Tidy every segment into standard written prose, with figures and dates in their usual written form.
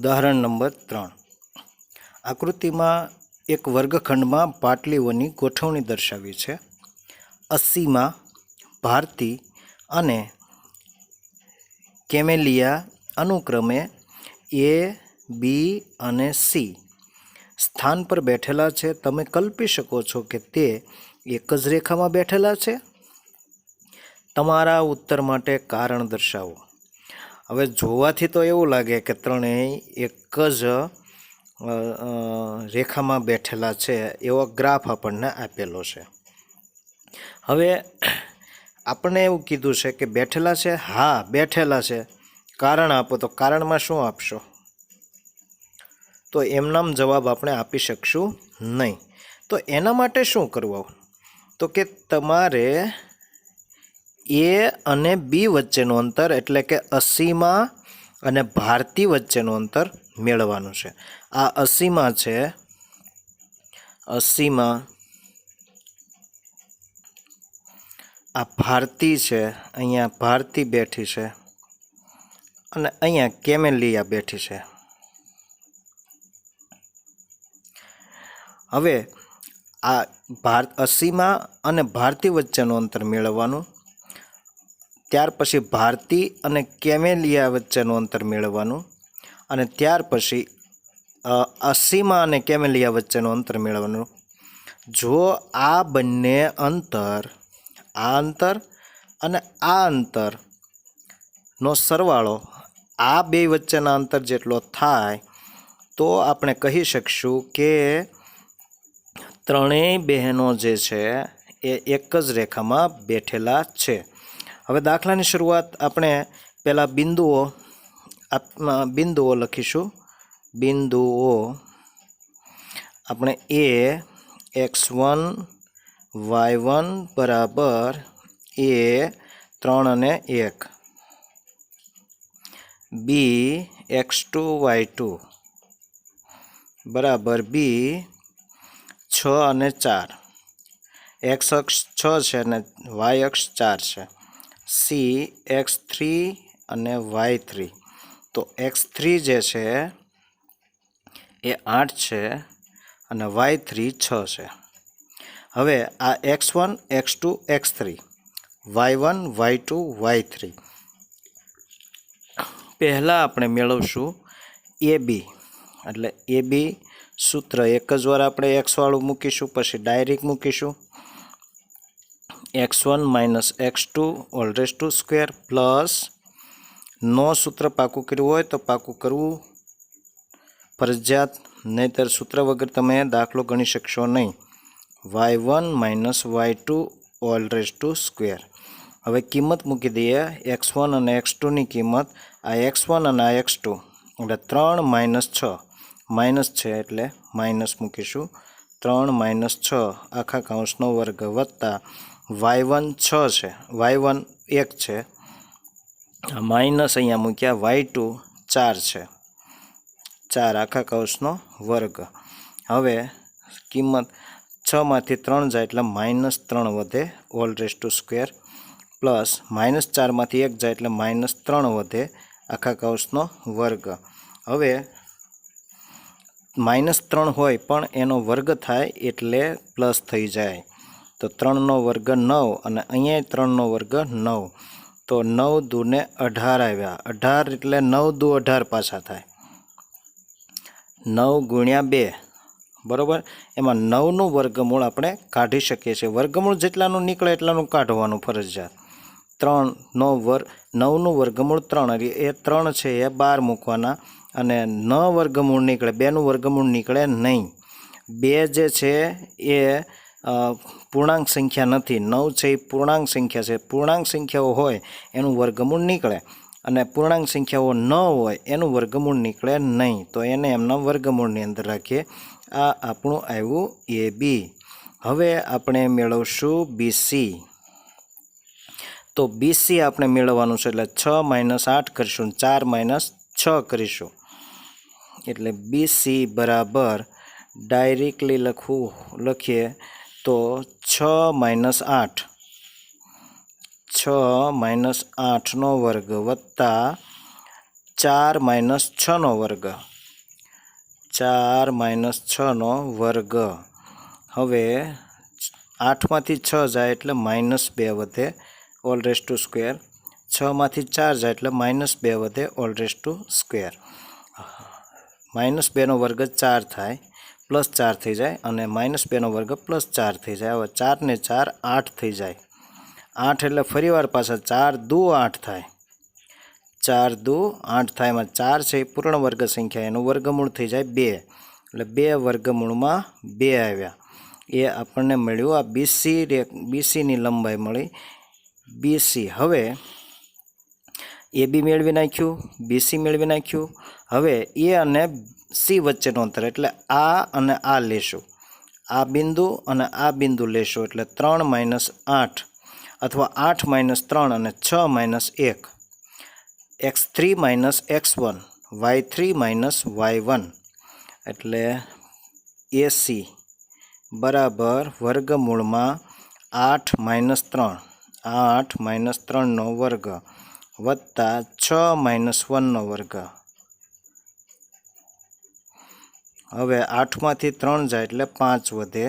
उदाहरण नंबर 3। आकृति में एक वर्गखंड में पाटलीओनी गोठवणी दर्शावी है। 80 में भारती अने केमेलिया अनुक्रमे ए बी अने सी स्थान पर बैठेला है। तमे कल्पी शको छो कि ते एक ज रेखा में बैठेला है। तमारा उत्तर माटे कारण दर्शावो। हवे जोवाथी तो एवुं लागे कि त्रणेय एक ज रेखा में बैठेला है एवो ग्राफ आपणे आपेलो छे। हवे आपणे एवुं कीधुं छे कि बैठेला है। हाँ बैठेला है। कारण आपो तो कारण में शुं आपशो? तो एमनाम जवाब आपणे आपी शकशुं नहीं। तो एना माटे शुं करवुं? तो कि तमारे ए अने बी वच्चेनुं अंतर एटले के 80 में अने भारती वच्चेनुं अंतर मेळववानुं छे। आ 80 में छे, 80 में आ भारती छे, अहींया भारती बैठी छे अने अहींया केमेलिया बैठी छे। हवे आ 80 में अने भारती वच्चेनुं अंतर मेळववानुं। त्यार पछी भारती अने केमेलिया वच्चेनुं अंतर मेळववानुं अने त्यार पछी 80 में अने केमेलिया वच्चेनुं अंतर मेळववानुं। जो आ बंने अंतर, आ अंतर अने आ अंतर नो सरवाळो आ बे वच्चेना अंतर जेटलो थाय तो आपणे कही शकशुं के त्रणेय बहनों जे छे ए एक ज रेखा में बैठेला छे। हवे दाखलानी शुरुआत आपणे पहला बिंदुओ लखीशुं। बिंदुओ आपणे ए x1 y1 बराबर ए 3 અને 1, बी x2 y2 बराबर बी 6 અને 4, एक्स अक्ष 6 છે અને વાય અક્ષ 4 છે। सी x3 અને y3 તો x3 જે છે એ 8 છે અને y3 6 છે। હવે આ x1 x2 x3 y1 y2 y3 પહેલાં આપણે મેળવશું એ બી, એટલે એ બી सूत्र एक ज वार आपणे एक्स वाळुं मूकीशुं, पछी डायरेक्ट मूकीशुं x1 minus x2 whole raise to square plus नो सूत्र पाकू कर्युं होय तो पाकू करवुं फरजियात, नहींतर सूत्र वगर तमे दाखलो गणी शकशो नहीं। y1 minus y2 whole raise to square. हवे किंमत मूकी दीए x1 और x2 नी किंमत। आ x1 और आ x2 एटले 3 माइनस 6 माइनस है एटले माइनस मूकीशुं। 3 माइनस 6 आखा काउंसनो वर्ग वत्ता y1 6 है, y1 1 है, माइनस अहींया मूक्या y2 4 है, 4 आखा काउंसनो वर्ग। हवे किंमत 6 मांथी 3 जाए एटले माइनस 3 वधे whole raise to square plus minus 4 मांथी 1 जाए एटले माइनस 3 वधे आखा काउंसनो वर्ग। हवे माइनस 3 होय पण एनो वर्ग थाय एटले प्लस थई जाए। तो 3 नो वर्ग 9 अने अहींया 3 नो वर्ग 9 तो 9 दू ने 18 आव्या। 18 एटले 9 दू 18 पाछा थाय 9 गुण्या 2 बरोबर। एमां 9 નું વર્ગમૂળ આપણે કાઢી શકીએ છીએ। વર્ગમૂળ જેટલાનું નીકળે એટલાનું કાઢવાનું ફરજિયાત। 3 નો વર્ગ 9 નું વર્ગમૂળ 3 એટલે એ 3 છે એ 12 મૂકવાના અને 9 વર્ગમૂળ નીકળે 2 નું વર્ગમૂળ નીકળે નહીં। 2 જે છે એ પૂર્ણાંક સંખ્યા નથી। 9 છે એ પૂર્ણાંક સંખ્યા છે। પૂર્ણાંક સંખ્યાઓ હોય એનું વર્ગમૂળ નીકળે અને પૂર્ણાંક સંખ્યાઓ ન હોય એનું વર્ગમૂળ નીકળે નહીં। તો એને એમના વર્ગમૂળની અંદર રાખીએ। આ આપણું આવ્યું એ બી। હવે આપણે મેળવશું બીસી। तो बीसी आपणे मेळववानुं छे एटले 6 माइनस 8 करीशुं, 4 माइनस 6 करीशुं एटले बीसी बराबर डायरेक्टली लखीए तो 6 माइनस 8, 6 माइनस 8 नो वर्ग वत्ता 4 माइनस 6 नो वर्ग 4 - 6 વર્ગ। હવે 8માંથી 6 જાય એટલે -2 વધે ઓલ રેસ ટુ સ્ક્વેર। 6માંથી 4 જાય એટલે -2 વધે ઓલ રેસ ટુ સ્ક્વેર। -2નો વર્ગ 4 થાય, +4 થઈ જાય અને -2નો વર્ગ +4 થઈ જાય। હવે 4 ને 4 8 થઈ જાય। 8 એટલે ફરીવાર પાછા 4 દુ 8 થાય। 4 દુ 8 થાય। એમાં 4 છે એ પૂર્ણ વર્ગ સંખ્યા, એનું વર્ગમૂળ થઈ જાય 2, એટલે 2 વર્ગમૂળમાં 2 આવ્યા। એ આપણને મળ્યું આ બીસીની લંબાઈ મળી બીસી। હવે એ બી મેળવી નાખ્યું, બીસી મેળવી નાખ્યું। હવે એ અને સી વચ્ચેનું અંતર એટલે આ અને આ લેશું, આ બિંદુ અને આ બિંદુ લેશું, એટલે 3 - 8 અથવા 8 - 3 અને 6 - 1, x3 - x1, y3 - y1, એટલે એસી બરાબર વર્ગમૂળમાં 8 - 3, 8 - 3નો વર્ગ વત્તા 6 - 1નો વર્ગ। હવે 8માંથી 3 જાય એટલે 5 વધે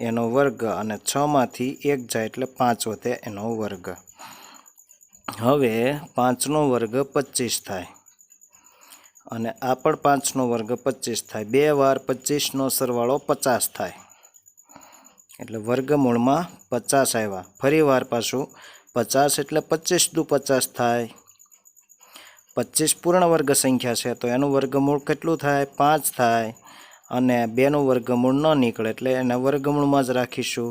એનો વર્ગ અને 6માંથી 1 જાય એટલે 5 વધે એનો વર્ગ। હવે 5નો વર્ગ 25 થાય અને આ પણ 5નો વર્ગ 25 થાય। 2 વાર 25નો સરવાળો 50 થાય, એટલે વર્ગમૂળમાં 50 આવ્યા। ફરી વાર પાછું 50 એટલે 25 દુ 50 થાય। 25 પૂર્ણ વર્ગ સંખ્યા છે તો એનું વર્ગમૂળ કેટલું થાય? 5 થાય। અને 2નું વર્ગમૂળ ન નીકળે એટલે એને વર્ગમૂળમાં જ રાખીશું,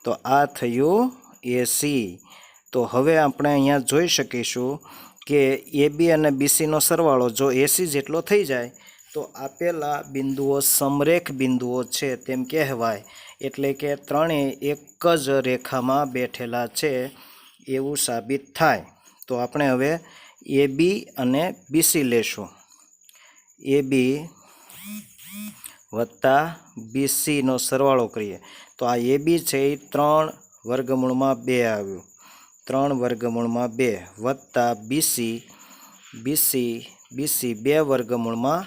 તો આ થયું એસી। તો હવે આપણે અહીંયા જોઈ શકીશું કે એ બી અને બીસીનો સરવાળો જો એસી જેટલો થઈ જાય તો આપેલા બિંદુઓ સમરેખ બિંદુઓ છે તેમ કહેવાય, એટલે કે ત્રણેય એક જ રેખામાં બેઠેલા છે એવું સાબિત થાય। તો આપણે હવે એ બી અને બીસી લેશું, એ બી વત્તા બીસીનો સરવાળો કરીએ તો આ એ બી છે એ 3 વર્ગમૂળમાં 2 આવ્યું, 3 વર્ગમૂળમાં 2 વત્તા બીસી 2 વર્ગમૂળમાં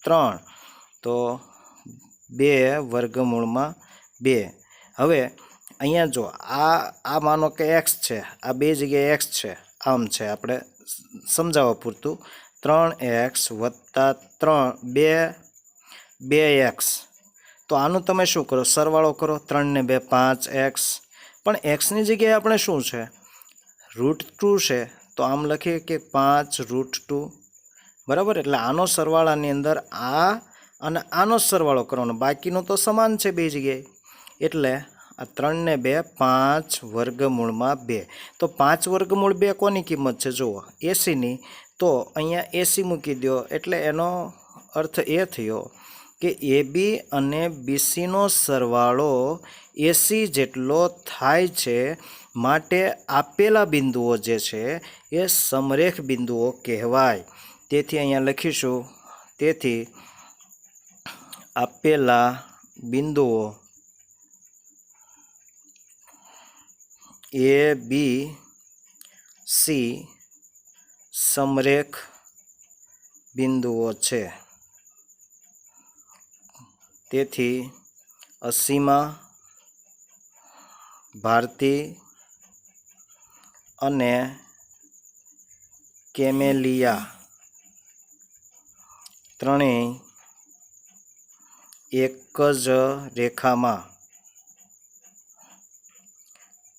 3, તો 2 વર્ગમૂળમાં 2। હવે અહીંયા જો આ માનો કે x છે, આ બે જગ્યાએ x છે, આમ છે, આપણે સમજાવવા પૂરતું 3x વત્તા 2x। તો આનું તમે શું કરો? સરવાળો કરો, 3 ને 2 5x, પણ xની જગ્યાએ આપણે શું છે? √2 છે, તો આમ લખીએ કે 5√2, બરાબર। એટલે આનો સરવાળાની અંદર આ અને આનો સરવાળો કરવાનો, બાકીનું તો સમાન છે બે જગ્યાએ, એટલે આ 3 ને 2 5 વર્ગમૂળમાં 2। તો 5 વર્ગમૂળ 2 કોની કિંમત છે જુઓ? એસીની। તો અહીંયા એસી મૂકી દો, એટલે એનો અર્થ એ થયો કે એ બી અને બીસીનો સરવાળો એસી જેટલો થાય છે, માટે આપેલા બિંદુઓ જે છે એ સમરેખ બિંદુઓ કહેવાય। તેથી અહીંયા લખીશું, તેથી આપેલા બિંદુઓ એ બી સી સમરેખ બિંદુઓ છે। તેથી અસીમા, ભારતી અને કેમેલિયા ત્રણેય એક જ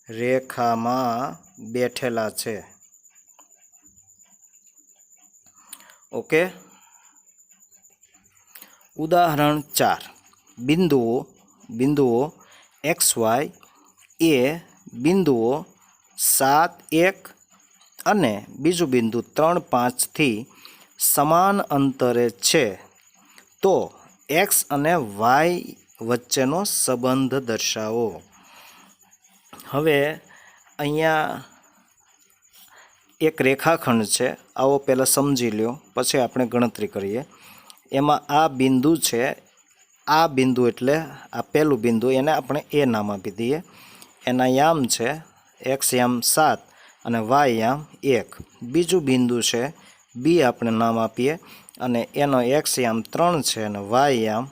રેખામાં બેઠેલા છે। ઓકે, ઉદાહરણ 4, બિંદુઓ XY એ બિંદુઓ 7 1 અને બીજું બિંદુ 3 5 થી સમાન અંતરે છે, તો x અને y વચ્ચેનો સંબંધ દર્શાવો। હવે અહીંયા એક રેખાખંડ છે, આવો પહેલાં સમજી લ્યો, પછી આપણે ગણતરી કરીએ। એમાં આ બિંદુ છે, આ બિંદુ એટલે આ પહેલું બિંદુ, એને આપણે એ નામ આપી દઈએ। એના યામ છે x યામ 7 અને y યામ 1। બીજું બિંદુ છે બી, આપણે નામ આપીએ, અને એનો એક્સ યામ 3 છે અને વાય યામ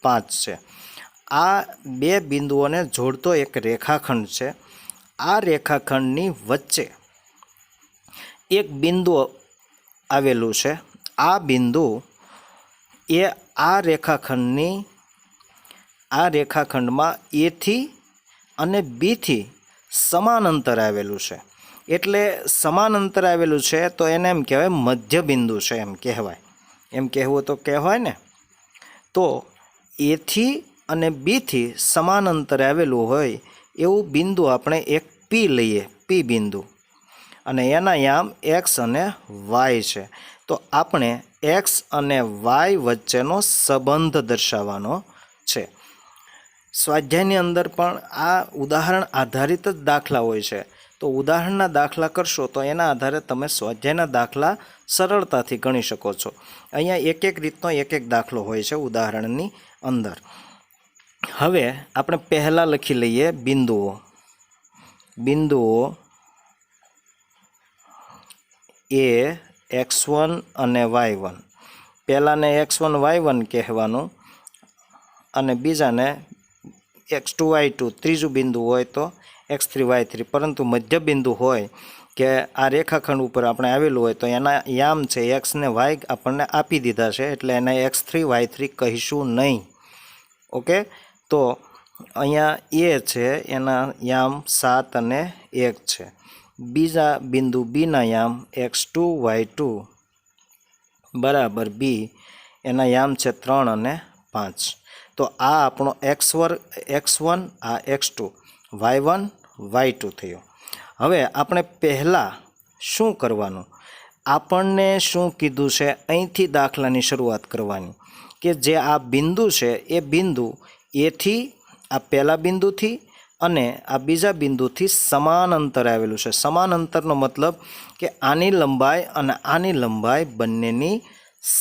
5 છે. આ બે બિંદુઓને જોડતો એક રેખાખંડ છે. આ રેખાખંડની વચ્ચે એક બિંદુ આવેલું છે. આ બિંદુ એ આ રેખાખંડમાં એથી અને બીથી સમાન અંતર આવેલું છે. એટલે સમાન અંતર આવેલું છે તો એને એમ કહેવાય મધ્ય બિંદુ છે, એમ કહેવાય. એમ કહેવું તો કહેવાય ને. તો એથી અને બીથી સમાન અંતરે આવેલું હોય એવું બિંદુ આપણે એક પી લઈએ, પી બિંદુ, અને એના યામ એક્સ અને વાય છે. તો આપણે એક્સ અને વાય વચ્ચેનો સંબંધ દર્શાવવાનો છે. સ્વાધ્યાયની અંદર પણ આ ઉદાહરણ આધારિત જ દાખલા હોય છે. તો ઉદાહરણના દાખલા કરશો તો એના આધારે તમે સ્વાધ્યાયના દાખલા સરળતાથી ગણી શકો છો. અહીંયા એક એક રીતનો એક એક દાખલો હોય છે ઉદાહરણની અંદર. હવે આપણે પહેલાં લખી લઈએ બિંદુઓ. બિંદુઓ એ x1 અને y1. પહેલાંને x1 y1 કહેવાનું અને બીજાને x2 y2. ત્રીજું બિંદુ હોય તો x3 y3. પરંતુ મધ્ય બિંદુ હોય કે આ રેખાખંડ ઉપર આપણે આવેલું હોય તો એના યામ છે એક્સ ને વાય આપણને આપી દીધા છે, એટલે એને x3 y3 કહીશું નહીં. ઓકે. તો અહીંયા એ છે એના યામ 7 અને 1 છે. બીજા બિંદુ બીના યામ x2 y2 બરાબર બી, એના યામ છે 3 અને 5. તો આ આપણો x1 આ x2 y1 y2 થયો. હવે આપણે પહેલાં શું કરવાનું, આપણને શું કીધું છે અહીંથી દાખલાની શરૂઆત કરવાની કે જે આ બિંદુ છે એ બિંદુ એથી આ પહેલા બિંદુથી અને આ બીજા બિંદુથી સમાન અંતર આવેલું છે. સમાન અંતરનો મતલબ કે આની લંબાઈ અને આની લંબાઈ બંનેની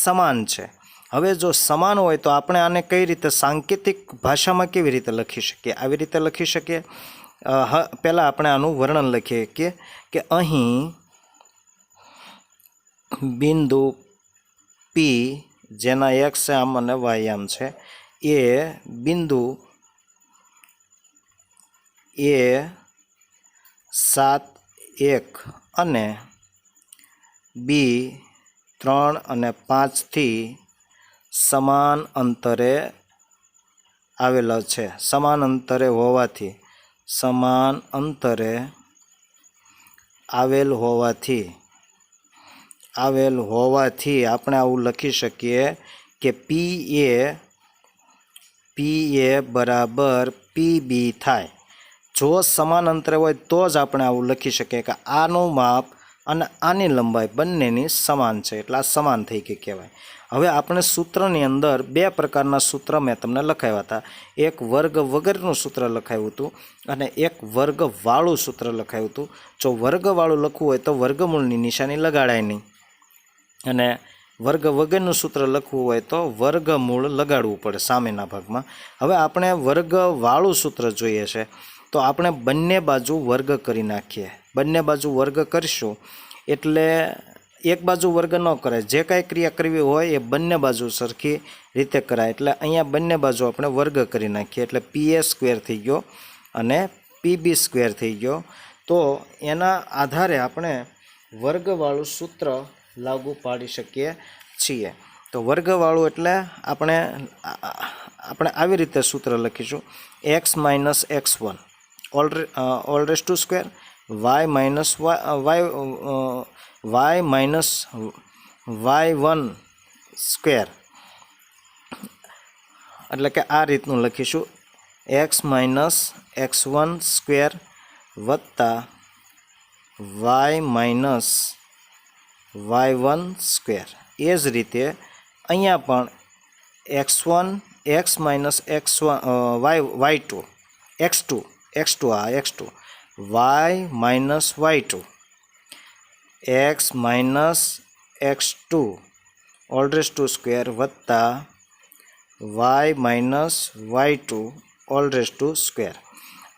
સમાન છે. હવે જો સમાન હોય તો આપણે આને કઈ રીતે સાંકેતિક ભાષામાં કેવી રીતે લખી શકીએ? આવી રીતે લખી શકીએ. પહેલાં આપણે આનું વર્ણન લખીએ કે અહીં બિંદુ પી જેના એક્સ આમ અને વાય આમ છે એ બિંદુ એ 7 1 અને બી 3 અને 5થી સમાન અંતરે આવેલો છે. સમાન અંતરે હોવાથી આવેલ હોવાથી આપણે આવું લખી શકીએ કે પી એ બરાબર પી બી થાય. જો સમાન અંતરે હોય તો જ આપણે આવું લખી શકીએ કે આનું માપ અને આની લંબાઈ બંનેની સમાન છે, એટલે આ સમાન થઈ ગઈ કહેવાય. હવે આપણે સૂત્રની અંદર બે પ્રકારના સૂત્ર મેં તમને લખાવ્યા હતા. એક વર્ગ વગરનું સૂત્ર લખાવ્યું હતું અને એક વર્ગવાળું સૂત્ર લખાવ્યું હતું. જો વર્ગવાળું લખવું હોય તો વર્ગમૂળની નિશાની લગાડાય નહીં, અને વર્ગ વગરનું સૂત્ર લખવું હોય તો વર્ગમૂળ લગાડવું પડે સામેના ભાગમાં. હવે આપણે વર્ગવાળું સૂત્ર જોઈએ છે તો આપણે બંને બાજુ વર્ગ કરી નાખીએ. બંને બાજુ વર્ગ કરીશું એટલે એક બાજુ વર્ગ ન કરાય. જે કાંઈ ક્રિયા કરવી હોય એ બંને બાજુ સરખી રીતે કરાય. એટલે અહીંયા બંને બાજુ આપણે વર્ગ કરી નાખીએ એટલે પીએ સ્ક્વેર થઈ ગયો અને પીબી સ્ક્વેર થઈ ગયો. તો એના આધારે આપણે વર્ગવાળું સૂત્ર લાગુ પાડી શકીએ છીએ. તો વર્ગવાળું એટલે આપણે આવી રીતે સૂત્ર લખીશું x minus x1 all raise to square y minus y1 square. એટલે કે આ રીતનું લખીશું x માઇનસ x1 સ્ક્વેર વત્તા y માઇનસ y1 સ્ક્વેર. એ જ રીતે અહીંયા પણ x1 x minus x1 y2 x2 y minus y2 x minus x2 all raise to square વત્તા y minus y2 all raise to square.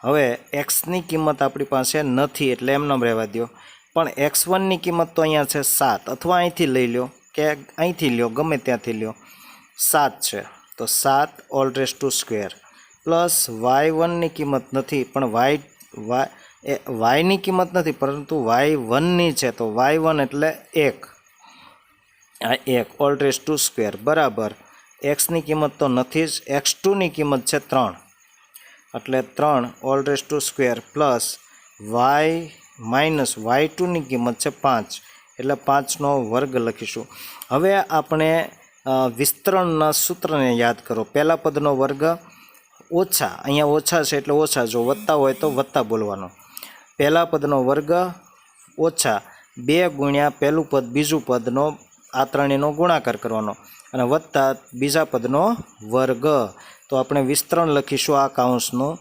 હવે એક્સની કિંમત આપણી પાસે નથી એટલે એમને રહેવા દો, પણ x1ની કિંમત તો અહીંયા છે 7, અથવા અહીંથી લઈ લો કે કે અહીંથી લ્યો, ગમે ત્યાંથી લ્યો, 7 છે તો 7 whole raise to square plus y1ની કિંમત નથી પણ વાયની કિંમત નથી પરંતુ y1ની છે તો y1 એટલે 1, આ 1 ઓલ રેસ ટુ સ્ક્વેર બરાબર એક્સની કિંમત તો નથી જ, x2ની કિંમત છે 3 એટલે 3 whole raise to square plus y minus y2ની કિંમત છે 5 એટલે 5નો વર્ગ લખીશું. હવે આપણે વિસ્તરણના સૂત્રને યાદ કરો. પહેલા પદનો વર્ગ ઓછા, અહીંયા ઓછા છે એટલે ઓછા, જો વત્તા હોય તો વત્તા બોલવાનો. પહેલા પદનો વર્ગ ઓછા 2 ગુણ્યા પહેલું પદ બીજું પદનો આ ત્રણેયનો ગુણાકાર કરવાનો અને વત્તા બીજા પદનો વર્ગ. તો આપણે વિસ્તરણ લખીશું આ કાઉન્સનું,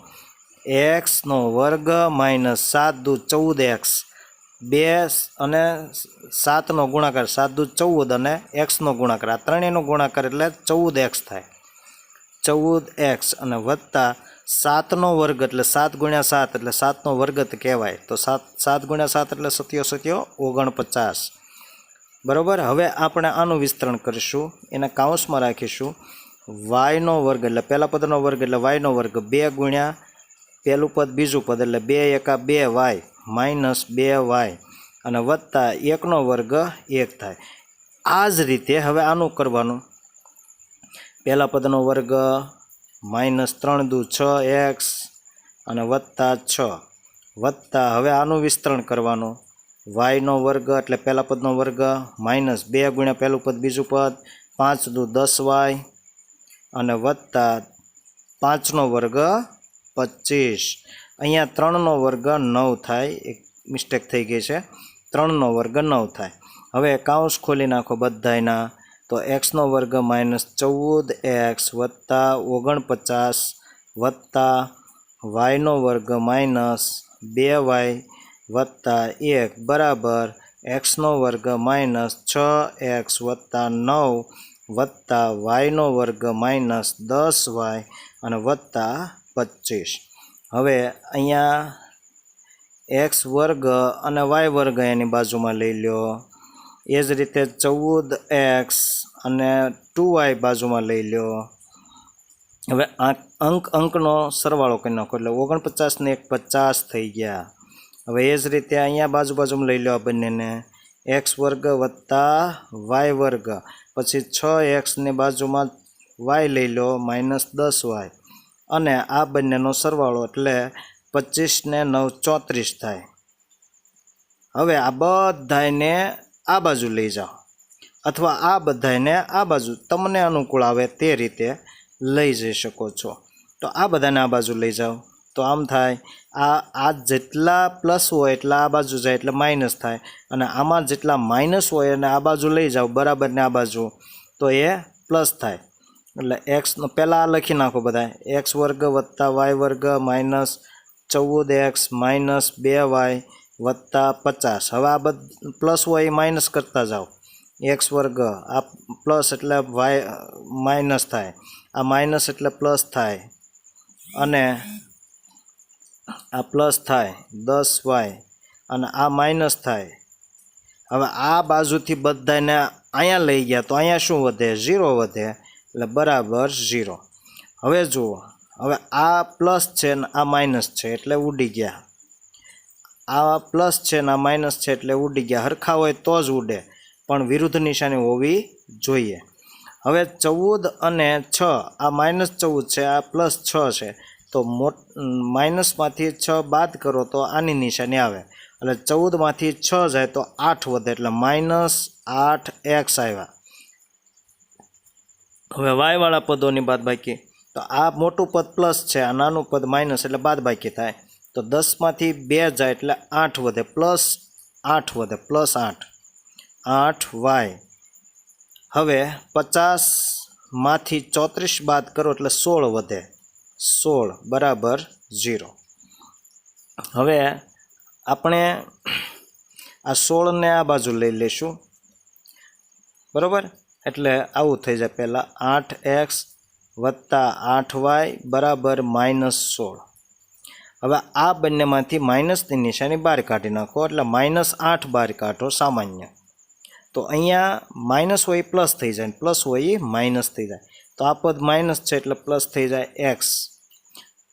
એક્સનો વર્ગ માઇનસ 7 દુ 14x, 2 અને 7નો ગુણાકાર 7 દુ 14 અને એક્સનો ગુણાકાર, આ ત્રણેયનો ગુણાકાર એટલે 14x થાય, 14x અને વત્તા 7નો વર્ગ એટલે 7 ગુણ્યા 7 એટલે 7નો વર્ગ કહેવાય તો 7 ગુણ્યા 7 એટલે 7 49 બરાબર. હવે આપણે આનું વિસ્તરણ કરીશું, એને કાઉન્સમાં રાખીશું, વાયનો વર્ગ એટલે પહેલા પદનો વર્ગ એટલે વાયનો વર્ગ 2 ગુણ્યા પહેલું પદ બીજું પદ એટલે 2 એકા 2y માઇનસ 2y અને વત્તા 1નો વર્ગ 1 થાય. આ જ રીતે હવે આનું કરવાનું, પહેલા પદનો વર્ગ માઇનસ 3 દુ 6x અને વત્તા 6 વત્તા હવે આનું વિસ્તરણ કરવાનું, વાયનો વર્ગ એટલે પહેલા પદનો વર્ગ માઇનસ 2 ગુણ્યા પહેલું પદ બીજું પદ 5 દુ 10y અને વત્તા 5નો વર્ગ 25. અહીંયા 3નો વર્ગ 9 થાય, એક મિસ્ટેક થઈ ગઈ છે, 3નો વર્ગ 9 થાય. હવે કાઉન્સ ખોલી નાખો બધાયના, તો એક્સનો વર્ગ માઇનસ 14x વત્તા 49 વત્તા વાયનો વર્ગ માઇનસ 2y વત્તા 1 બરાબર એક્સનો વર્ગ માઇનસ 6x વત્તા 9 વત્તા વાયનો વર્ગ માઇનસ 10y અને વત્તા 25. હવે અહીંયા એક્સ વર્ગ અને વાય વર્ગ એની બાજુમાં લઈ લો, એ જ રીતે 14x અને 2y બાજુમાં લઈ લો. હવે અંકનો સરવાળો કરી નાખો એટલે 49 ને 1 50 થઈ ગયા. હવે એ જ રીતે અહીંયા બાજુમાં લઈ લો આ બંનેને, એક્સ વર્ગ વત્તા વાય વર્ગ, પછી 6x ની બાજુમાં વાય લઈ લો માઇનસ 10y અને આ બંનેનો સરવાળો એટલે 25 ને 9 34 થાય. હવે આ બધાને આ બાજુ લઈ જાઓ અથવા આ બધાને આ બાજુ, તમને અનુકૂળ આવે તે રીતે લઈ જઈ શકો છો. તો આ બધાને આ બાજુ લઈ જાઓ તો આમ થાય, આ જેટલા પ્લસ હોય એટલા આ બાજુ જાય એટલે માઇનસ થાય અને આમાં જેટલા માઇનસ હોય અને આ બાજુ લઈ જાઓ બરાબર ને આ બાજુ તો એ પ્લસ થાય. એટલે એક્સનો પહેલાં આ લખી નાખો બધા, એક્સ વર્ગ વત્તા વાય વર્ગ માઇનસ 14x માઇનસ 2y વત્તા 50. હવે આ પ્લસ હોય એ માઇનસ કરતા જાઓ, એક્સ વર્ગ આ પ્લસ એટલે વાય માઇનસ થાય, આ માઇનસ એટલે પ્લસ થાય અને આ પ્લસ થાય 10y અને આ માઇનસ થાય. હવે આ બાજુથી બધાને અહીંયા લઈ ગયા તો અહીંયા શું વધે? 0 વધે એટલે બરાબર 0. હવે જુઓ, હવે આ પ્લસ છે ને આ માઇનસ છે એટલે ઉડી ગયા, આ પ્લસ છે ને આ માઇનસ છે એટલે ઉડી ગયા. હરખા હોય તો જ ઉડે પણ વિરુદ્ધ નિશાની હોવી જોઈએ. હવે 14 અને 6, આ માઇનસ 14 છે આ પ્લસ 6 છે તો માઇનસમાંથી 6 બાદ કરો તો આની નિશાની આવે એટલે 14માંથી 6 જાય તો 8 વધે એટલે માઇનસ 8x આવ્યા. હવે વાયવાળા પદોની બાદબાકી, તો આ મોટું પદ પ્લસ છે, આ નાનું પદ માઇનસ એટલે બાદબાકી થાય તો 10માંથી 2 જાય એટલે 8 વધે, પ્લસ 8 વધે, પ્લસ 8y. હવે 50માંથી 34 બાદ કરો એટલે 16 વધે, 16 બરાબર 0. હવે આપણે આ 16ને આ બાજુ લઈ લઈશું બરાબર, એટલે આવું થઈ જાય, પહેલાં 8x વત્તા 8y બરાબર -16. હવે આ બંનેમાંથી માઇનસની નિશાની બહાર કાઢી નાખો એટલે -8 બહાર કાઢો સામાન્ય तो अहींया माइनस होय प्लस थई जाय, प्लस होय माइनस थई जाय। तो आ पद माइनस छे एटले प्लस थई जाय एक्स,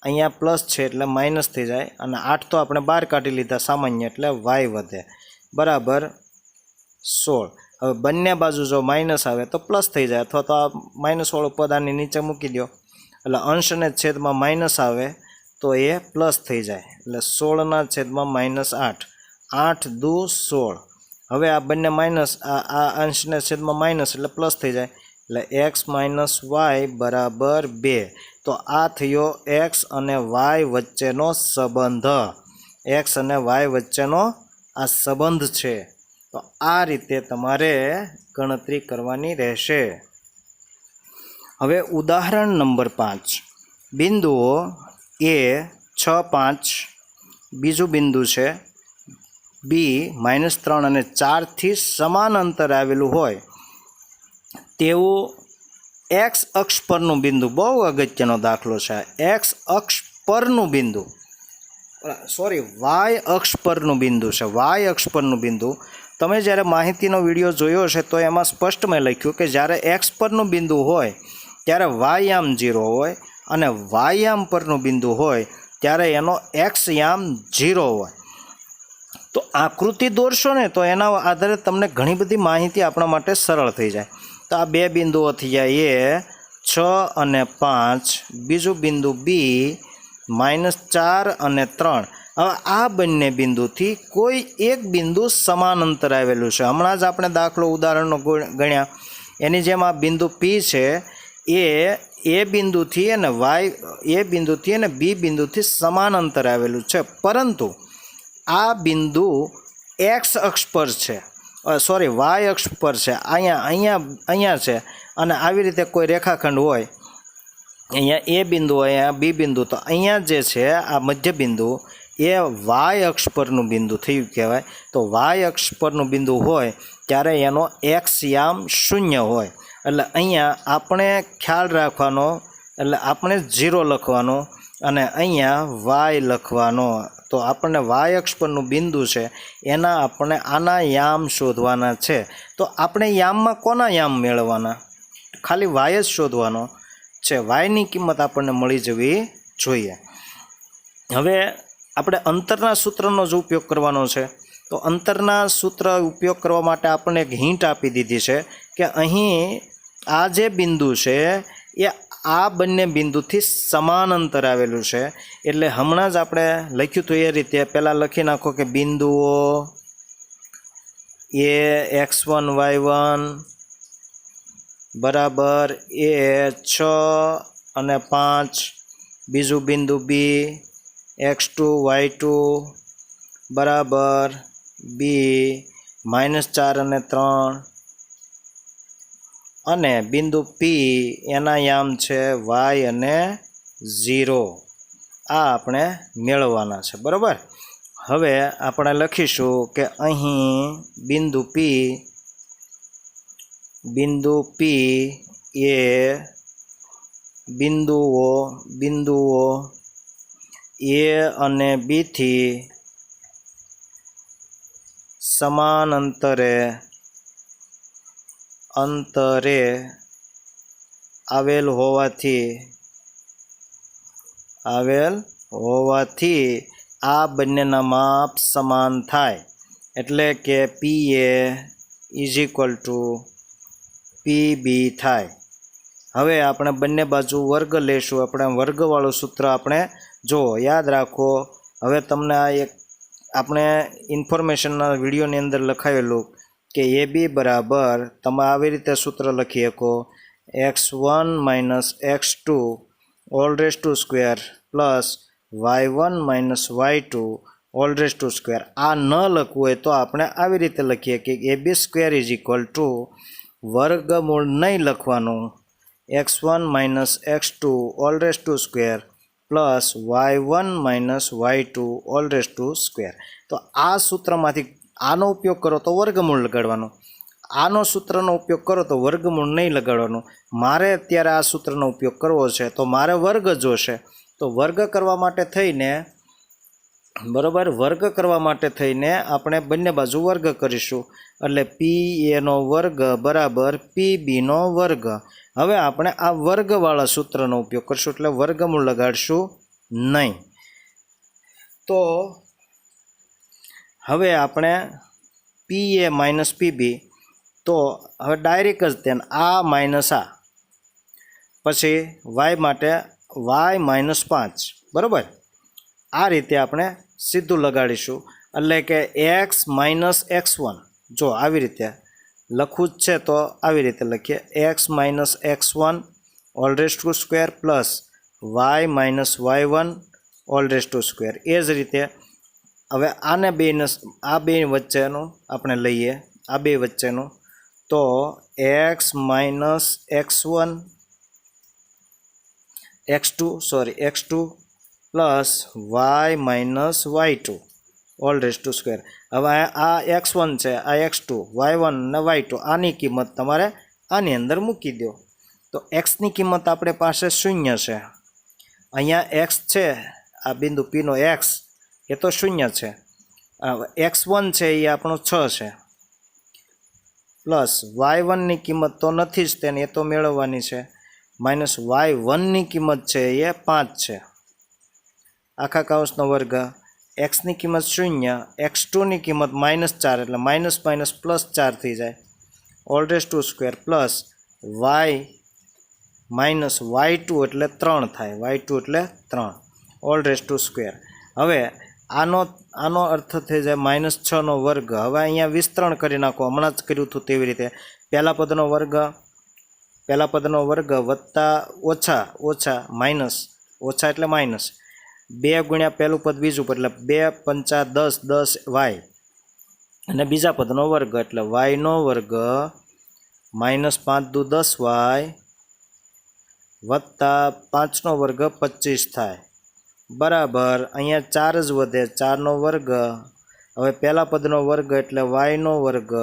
अहींया प्लस छे एटले माइनस थई जाय अने 8 तो आपणे बहार काढी लीधा सामान्य एटले y वधे बराबर 16। हवे बंने बाजू जो माइनस आवे तो प्लस थई जाय अथवा तो आ माइनस वाळो पद आनी नीचे मूकी दो एटले अंश ने छेदमां माइनस आवे तो ए प्लस थई जाय एटले 16 ना छेदमां माइनस 8, 8 दू 16। हवे आ बंने माइनस आ अंश ने छेदमां माइनस एटले प्लस थई जाय एटले एक्स माइनस वाय बराबर 2। तो आ थयो एक्स अने वाय वच्चेनो संबंध, एक्स अने वाय वच्चेनो आ संबंध छे। तो आ रीते तमारे गणतरी करवानी रहेशे। हवे उदाहरण नंबर 5, बिंदुओ ए 6, 5, बीजू बिंदु छे बी -3 અને 4 થી સમાન અંતર આવેલું હોય તેવું एक्स अक्ष परનું બિંદુ, બહુ અગત્યનો દાખલો છે। एक्स अक्ष પરનું બિંદુ, સોરી વાય અક્ષ પરનું બિંદુ છે, વાય અક્ષ પરનું બિંદુ। તમે જ્યારે માહિતીનો વિડીયો જોયો છે તો એમાં સ્પષ્ટ મેં લખ્યું કે જ્યારે એક્સ પરનું બિંદુ હોય ત્યારે વાયયામ 0 હોય અને વાયયામ પરનું બિંદુ હોય ત્યારે એનો एक्स याम 0 હોય। तो आकृति दौरशो ने तो एना आधारे तमने घणी बधी माहिती आपणा माटे सरळ थई जाय। तो आ बे बिंदुओ थी जाय ए 6 અને 5, बीजू बिंदु बी -4 અને 3। हवे आ बंने बिंदुथी कोई एक बिंदु समान अंतर आवेलुं छे। हमणां ज आपणे दाखलो उदाहरणनो गण्या एनी जेम आ बिंदु पी छे ए बिंदुथी अने वाय ए बिंदुथी अने बी बिंदुथी समान अंतर आवेलुं छे, परंतु आ बिंदु एक्स अक्ष पर छे, सॉरी वाय अक्ष पर छे, अहींया छे अने आवी रीते कोई रेखाखंड होय, अहींया ए बिंदु अहींया बी बिंदु, तो अहींया जे छे आ मध्य बिंदु ए वाय अक्ष परनुं बिंदु थयुं कहेवाय। तो वाय अक्ष परनुं बिंदु होय त्यारे एनो एक्स याम 0 होय एटले अहींया आपणे ख्याल राखवानो, एटले आपणे 0 लखवानो अने अहींया वाय लखवानो। तो आपणे वाय अक्ष परनुं बिंदु छे एना आपणे आना याम शोधवाना छे। तो आपणे याममां कोना याम मेळववाना, खाली वाय ज शोधवानो छे, वायनी किंमत आपणे मळी जवी जोईए। हवे આપણે અંતરના સૂત્રનો જ ઉપયોગ કરવાનો છે। તો અંતરના સૂત્ર ઉપયોગ કરવા માટે આપણને એક હિન્ટ આપી દીધી છે કે અહીં આ જે બિંદુ છે એ આ બંને બિંદુથી સમાન અંતર આવેલું છે। એટલે હમણાં જ આપણે લખ્યું હતું એ રીતે પહેલાં લખી નાખો કે બિંદુઓ એ x1 y1 બરાબર એ 6 અને 5, બીજું બિંદુ બી x2 y2 बराबर बी -4 અને 3 અને बिंदु पी एना याम छे y અને 0। आ આપણે મેળવવાના છે, બરાબર। હવે આપણે લખીશું કે અહીં बिंदु p એ બિંદુઓ ए અને बी थी समान अंतरे आवेल होवाथी आ बंनेना माप समान थाय एटले के PA = PB थाय। हवे आपणे बंने बाजू वर्ग लेशुं, आपणे वर्गवाळुं सूत्र आपणे जो याद राखो। हवे तमने आ एक आपणे इन्फॉर्मेशनना विडियोनी अंदर लखावेलुं के ए बी बराबर तमे आवी रीते सूत्र लखी शको x1 - x2 2² plus y1 - y2 2²। आ न लखवुं होय तो आपणे आवी रीते लखीए कि AB² = वर्गमूळ नहीं लखवानुं x1 - x2 2² plus y1 - y2 2²। तो आ सूत्रमांथी आनो उपयोग करो तो वर्गमूळ लगाडवानुं, आनो सूत्रनो उपयोग करो तो वर्गमूळ नहीं लगाडवानुं। मारे अत्यारे आ सूत्रनो उपयोग करवो छे तो मारे वर्ग जोशे। तो वर्ग करवा माटे थईने बराबर वर्ग करवा माटे थईने आपणे बंने बाजू वर्ग करीशुं एटले पी ए नो वर्ग बराबर पी बी नो वर्ग। हवे आपणे आ वर्गवाळा सूत्रनो उपयोग करशुं एटले वर्गमूळ लगाडशुं नहीं। तो हवे आपणे P A minus P B तो हवे डायरेक्ट ज तेन आ माइनस आ पछी वाय माटे वाय माइनस 5 बराबर आ रीते आपणे सीधुं लगाड़ीशुं एटले के एक्स माइनस x1 जो आवी रीते लखवुं ज छे तो आवी रीते लखीए X minus x1 whole raise to square plus Y minus y1 whole raise to square. ए ज रीते हवे आने बेने आ बे वच्चेनो आपणे लईए आ बे वच्चेनो तो x minus x1 x2 plus Y minus y2 all raise to square. हवे आ x1 है आ x2 y1 ने y2 आनी किंमत तमारे आनी अंदर मूकी दो तो x नी किंमत आपणे पासे शून्य है। अहींया x है आ बिंदु P नो x ये तो शून्य है। x1 है ये आपणो 6 है प्लस y1 नी किंमत तो नथी ज तेने तो मेळववानी छे माइनस y1 नी किंमत है ये 5 है आखा काउंसनो वर्ग। x नी किंमत शून्य x2 नी किंमत -4 एटले माइनस माइनस प्लस 4 थी जाए all raise to square plus y minus y2 एटले 3 थाय y2 एटले 3 ऑल रेज टू स्क्वेर। हवे आनो आनो अर्थ थई जाए -6 नो वर्ग। हवे अहींया विस्तरण करी नाखो हमणां ज कर्युं हतुं तेवी रीते पहेला पदनो वर्ग वत्ता ओछा ओछा माइनस ओछा एटले माइनस 2 गुण्या पहेलुं पद बीजुं पद एटले 2 पंचा 10 10 वाय अने बीजा पदनो वर्ग एटले वाय नो वर्ग माइनस 5 दू 10 वाय वत्ता 5 नो वर्ग 25 थाय बराबर अहींया 4 ज वधे 4 नो वर्ग। हवे पहेला पदनो वर्ग एटले वाय नो वर्ग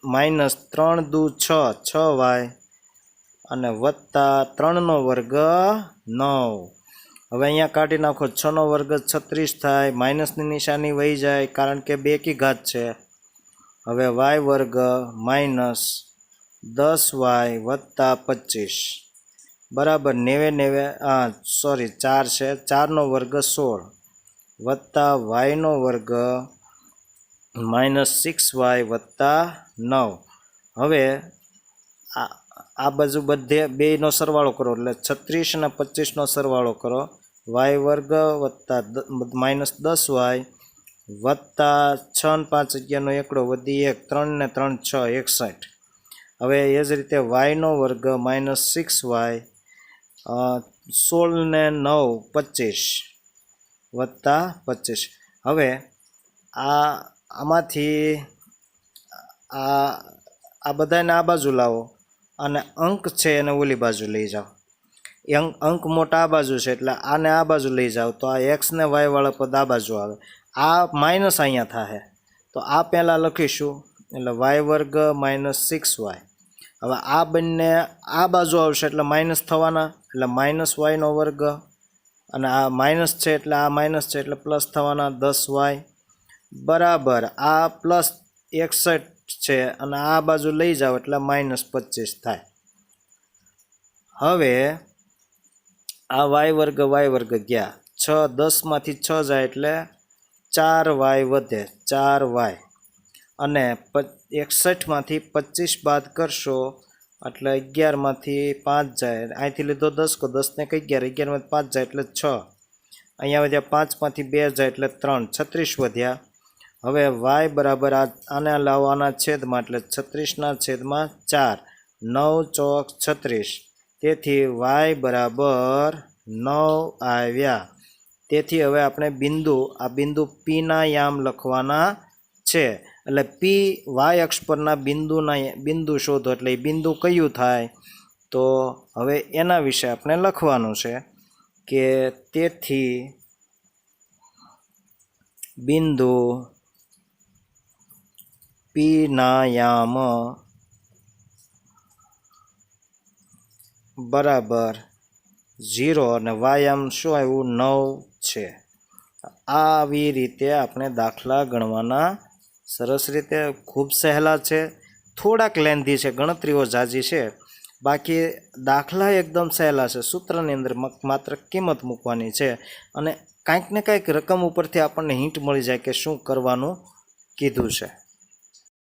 माइनस 3 दू 6 6 वाय अने वत्ता 3 नो वर्ग 9। हवे अहींया काढी नाखो 6 नो वर्ग 36 थाय माइनस नी निशानी वही जाए कारण के 2 की घात छे। हवे वाय वर्ग माइनस 10 वाय वत्ता 25 बराबर 90 4 है 4 नो वर्ग 16 वत्ता वाय नो वर्ग माइनस 6 वाय वत्ता 9। हवे आ बाजू बधे बे नो सरवाळो करो एटले 36 ने 25 नो सरवाळो करो वाय वर्ग वत्ता माइनस 10 वाय वत्ता 6 ने 5 11 नो एकड़ो वधी 1 3 ने 3 6 61। हवे ए ज रीते वाय नो वर्ग माइनस 6 वाय 16 ने 9 25 वत्ता 25। हवे आमांथी आ बधाने आ बाजू लावो अने अंक छे एने ओली बाजू लई जाओ। अंक मोटा आ बाजू छे एटले आने आ बाजू लई जाओ तो आ एक्स ने वाय वाळा पद आ बाजू आवे आ माइनस अहींया थाहे तो आ पहेला लखीशुं एटले वाय वर्ग माइनस 6 वाय। हवे आ बंने आ बाजू आवशे एटले माइनस थवाना एटले माइनस वाय नो वर्ग अने आ माइनस छे एटले आ माइनस छे एटले प्लस थवाना 10 वाय बराबर आ प्लस 61 छे अने आ बाजू लई जाओ एटले माइनस 25 थाय। हवे आ वाय वर्ग गया 6 10 मांथी 6 जाए एटले 4 वाय वधे 4 वाय अने 61 मांथी 25 बाद करशो एटले 11 मांथी 5 जाए અહીંથી લીધો 10 को 10 ने 11 11 मांथी 5 जाए एटले 6 अहींया वध्या 5 मांथी 2 जाए एटले 3 36 वध्या। हवे y बराबर आने लाववाना छेदमां एटले 36 ना छेदमां 4 9 चौक 36 तेथी y बराबर 9 आव्या। तेथी हवे आपणे आ बिंदु P ना याम लखवाना छे एटले P y अक्ष परना बिंदु शोधो एटले ए बिंदु कयुं थाय तो हवे एना विषे आपणे लखवानुं छे के तेथी बिंदु P ना याम बराबर 0 અને વાય આમ શું આવ્યું 9 છે। આવી રીતે આપણે દાખલા ગણવાના। સરસ રીતે, ખૂબ સહેલા છે, થોડાક લેન્ધી છે, ગણતરીઓ ઝાઝી છે, બાકી દાખલા એકદમ સહેલા છે। સૂત્રની અંદર માત્ર કિંમત મૂકવાની છે અને કાંઈક ને કાંઈક રકમ ઉપરથી આપણને હિન્ટ મળી જાય કે શું કરવાનું કીધું છે।